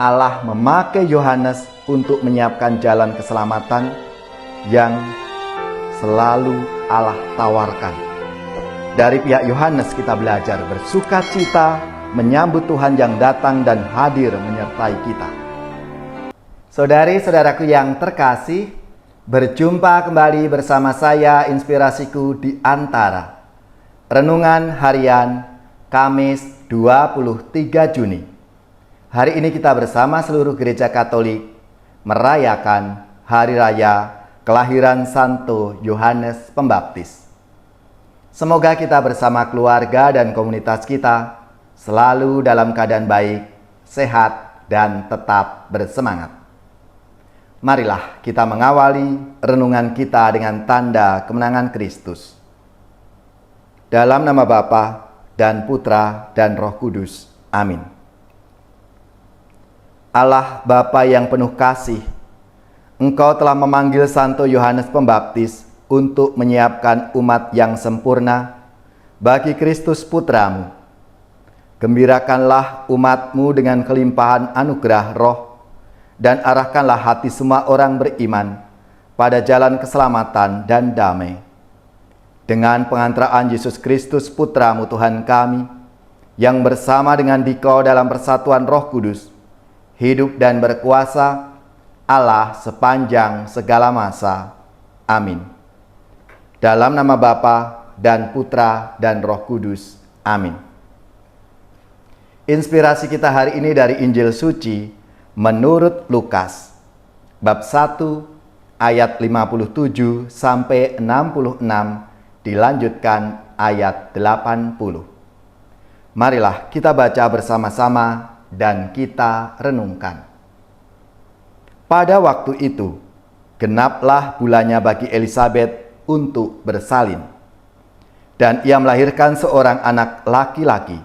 Allah memakai Yohanes untuk menyiapkan jalan keselamatan yang selalu Allah tawarkan. Dari pihak Yohanes kita belajar bersukacita menyambut Tuhan yang datang dan hadir menyertai kita. Saudari-saudaraku yang terkasih, berjumpa kembali bersama saya Inspirasiku di Antara. Renungan harian Kamis 23 Juni. Hari ini kita bersama seluruh gereja Katolik merayakan Hari Raya Kelahiran Santo Yohanes Pembaptis. Semoga kita bersama keluarga dan komunitas kita selalu dalam keadaan baik, sehat, dan tetap bersemangat. Marilah kita mengawali renungan kita dengan tanda kemenangan Kristus. Dalam nama Bapa dan Putra dan Roh Kudus. Amin. Allah Bapa yang penuh kasih, Engkau telah memanggil Santo Yohanes Pembaptis untuk menyiapkan umat yang sempurna bagi Kristus Putramu. Gembirakanlah umat-Mu dengan kelimpahan anugerah roh, dan arahkanlah hati semua orang beriman pada jalan keselamatan dan damai. Dengan pengantaraan Yesus Kristus Putramu Tuhan kami, yang bersama dengan Dikau dalam persatuan Roh Kudus, hidup dan berkuasa Allah sepanjang segala masa. Amin. Dalam nama Bapa dan Putra dan Roh Kudus. Amin. Inspirasi kita hari ini dari Injil Suci menurut Lukas, bab 1 ayat 57 sampai 66, dilanjutkan ayat 80. Marilah kita baca bersama-sama dan kita renungkan. Pada waktu itu, genaplah bulannya bagi Elisabet untuk bersalin, dan ia melahirkan seorang anak laki-laki.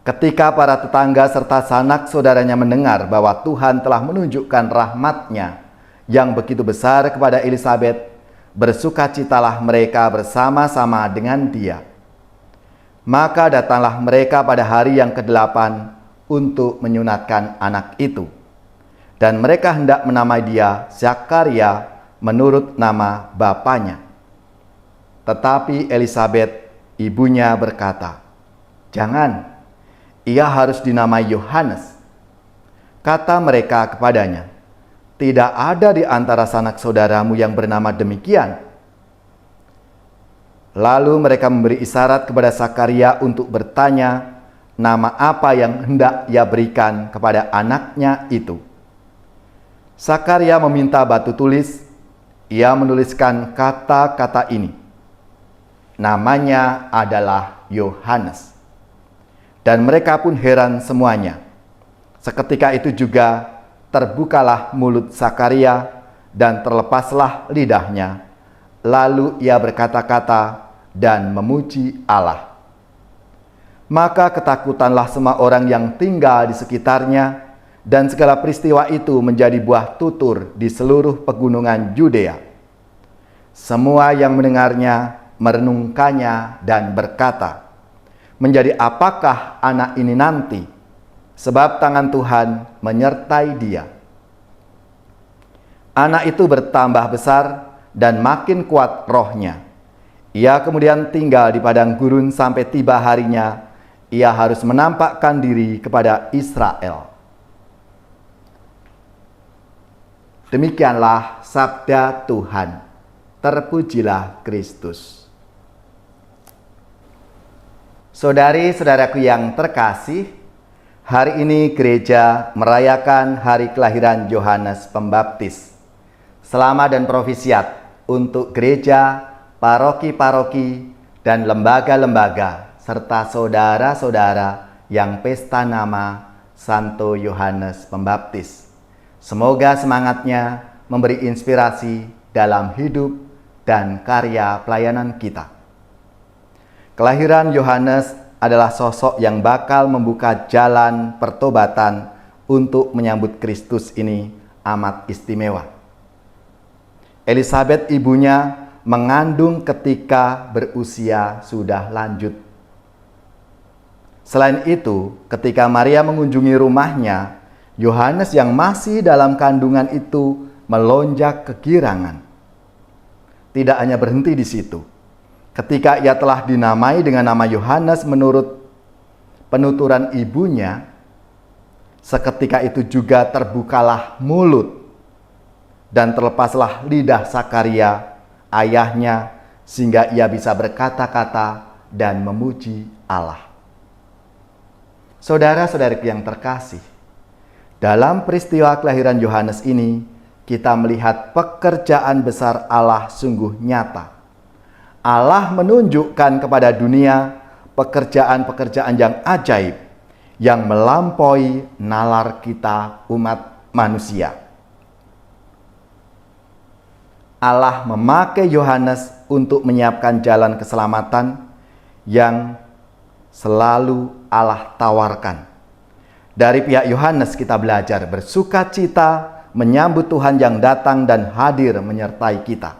Ketika para tetangga serta sanak saudaranya mendengar bahwa Tuhan telah menunjukkan rahmat-Nya yang begitu besar kepada Elisabet, bersukacitalah mereka bersama-sama dengan dia. Maka datanglah mereka pada hari yang ke-8 untuk menyunatkan anak itu. Dan mereka hendak menamai dia Zakaria menurut nama bapaknya. Tetapi Elisabet, ibunya, berkata, "Jangan, ia harus dinamai Yohanes." Kata mereka kepadanya, "Tidak ada di antara sanak saudaramu yang bernama demikian." Lalu mereka memberi isyarat kepada Zakaria untuk bertanya nama apa yang hendak ia berikan kepada anaknya itu. Zakaria meminta batu tulis. Ia menuliskan kata-kata ini. Namanya adalah Yohanes. Dan mereka pun heran semuanya. Seketika itu juga terbukalah mulut Zakaria dan terlepaslah lidahnya. Lalu ia berkata-kata dan memuji Allah. Maka ketakutanlah semua orang yang tinggal di sekitarnya, dan segala peristiwa itu menjadi buah tutur di seluruh pegunungan Yudea. Semua yang mendengarnya merenungkannya dan berkata, "Menjadi apakah anak ini nanti? Sebab tangan Tuhan menyertai dia." Anak itu bertambah besar dan makin kuat rohnya. Ia kemudian tinggal di padang gurun sampai tiba harinya ia harus menampakkan diri kepada Israel. Demikianlah sabda Tuhan. Terpujilah Kristus. Saudari-saudaraku yang terkasih, hari ini gereja merayakan hari kelahiran Yohanes Pembaptis. Selamat dan profisiat untuk gereja, paroki-paroki, dan lembaga-lembaga, serta saudara-saudara yang pesta nama Santo Yohanes Pembaptis. Semoga semangatnya memberi inspirasi dalam hidup dan karya pelayanan kita. Kelahiran Yohanes adalah sosok yang bakal membuka jalan pertobatan untuk menyambut Kristus ini amat istimewa. Elisabet ibunya mengandung ketika berusia sudah lanjut. Selain itu, ketika Maria mengunjungi rumahnya, Yohanes yang masih dalam kandungan itu melonjak kegirangan. Tidak hanya berhenti di situ. Ketika ia telah dinamai dengan nama Yohanes menurut penuturan ibunya, seketika itu juga terbukalah mulut dan terlepaslah lidah Sakaria, ayahnya, sehingga ia bisa berkata-kata dan memuji Allah. Saudara-saudariku yang terkasih, dalam peristiwa kelahiran Yohanes ini, kita melihat pekerjaan besar Allah sungguh nyata. Allah menunjukkan kepada dunia pekerjaan-pekerjaan yang ajaib, yang melampaui nalar kita umat manusia. Allah memakai Yohanes untuk menyiapkan jalan keselamatan yang selalu Allah tawarkan. Dari pihak Yohanes kita belajar bersukacita menyambut Tuhan yang datang dan hadir menyertai kita.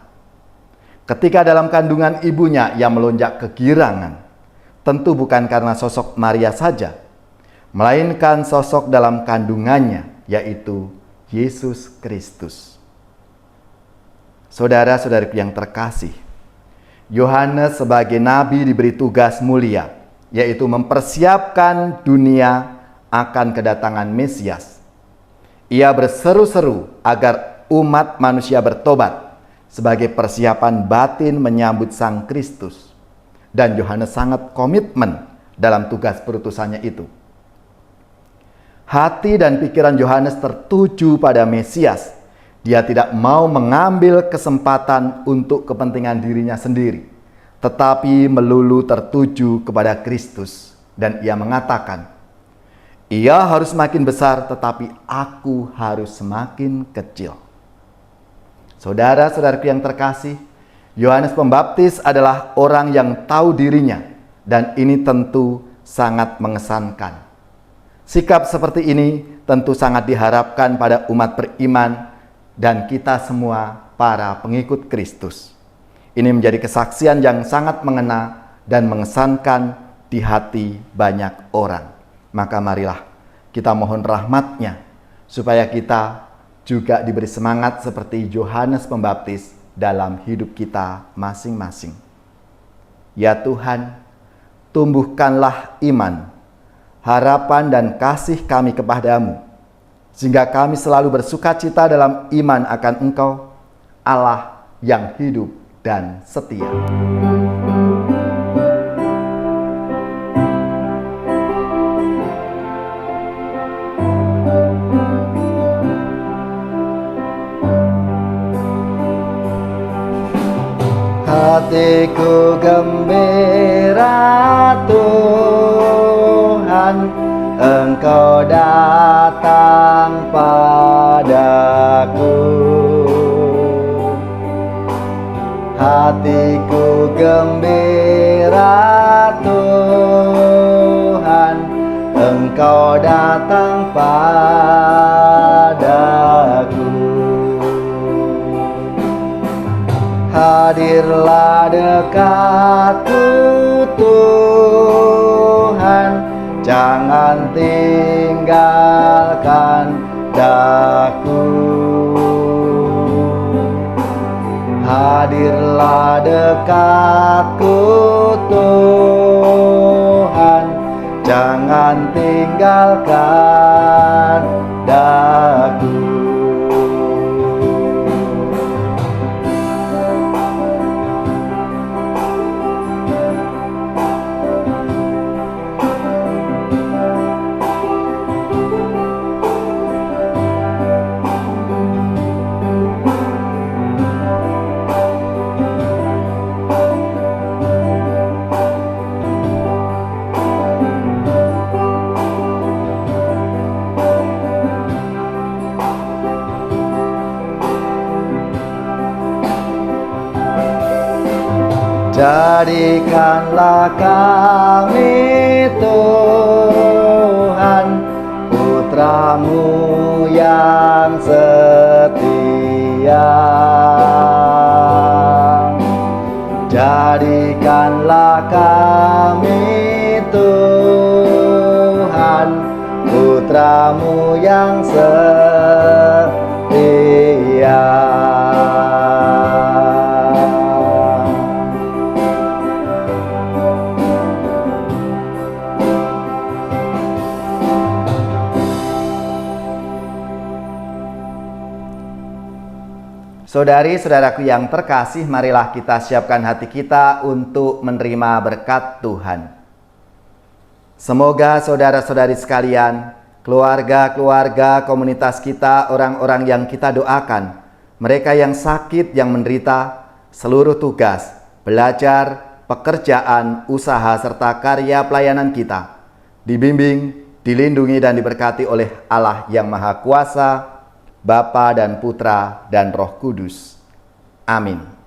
Ketika dalam kandungan ibunya ia melonjak kegirangan, tentu bukan karena sosok Maria saja, melainkan sosok dalam kandungannya, yaitu Yesus Kristus. Saudara-saudariku yang terkasih, Yohanes sebagai nabi diberi tugas mulia, yaitu mempersiapkan dunia akan kedatangan Mesias. Ia berseru-seru agar umat manusia bertobat sebagai persiapan batin menyambut Sang Kristus. Dan Yohanes sangat komitmen dalam tugas perutusannya itu. Hati dan pikiran Yohanes tertuju pada Mesias. Dia tidak mau mengambil kesempatan untuk kepentingan dirinya sendiri, tetapi melulu tertuju kepada Kristus. Dan ia mengatakan, ia harus semakin besar, tetapi aku harus semakin kecil. Saudara-saudaraku yang terkasih, Yohanes Pembaptis adalah orang yang tahu dirinya, dan ini tentu sangat mengesankan. Sikap seperti ini tentu sangat diharapkan pada umat beriman dan kita semua para pengikut Kristus. Ini menjadi kesaksian yang sangat mengena dan mengesankan di hati banyak orang. Maka marilah kita mohon rahmat-Nya supaya kita juga diberi semangat seperti Yohanes Pembaptis dalam hidup kita masing-masing. Ya Tuhan, tumbuhkanlah iman, harapan dan kasih kami kepadamu, sehingga kami selalu bersukacita dalam iman akan Engkau, Allah yang hidup dan setia. Hatiku gembira Tuhan, Engkau datang padaku. Hatiku gembira Tuhan, Engkau datang padaku. Hadirlah dekatku Tuhan, jangan tinggalkan daku. Hadirlah dekatku Tuhan, jangan tinggalkan daku. Jadikanlah kami Tuhan, putra-Mu yang setia. Jadikanlah kami Tuhan, putra-Mu yang setia. Saudari-saudaraku yang terkasih, marilah kita siapkan hati kita untuk menerima berkat Tuhan. Semoga saudara-saudari sekalian, keluarga-keluarga komunitas kita, orang-orang yang kita doakan, mereka yang sakit, yang menderita, seluruh tugas, belajar, pekerjaan, usaha, serta karya pelayanan kita, dibimbing, dilindungi, dan diberkati oleh Allah yang Maha Kuasa, Bapa dan Putra dan Roh Kudus. Amin.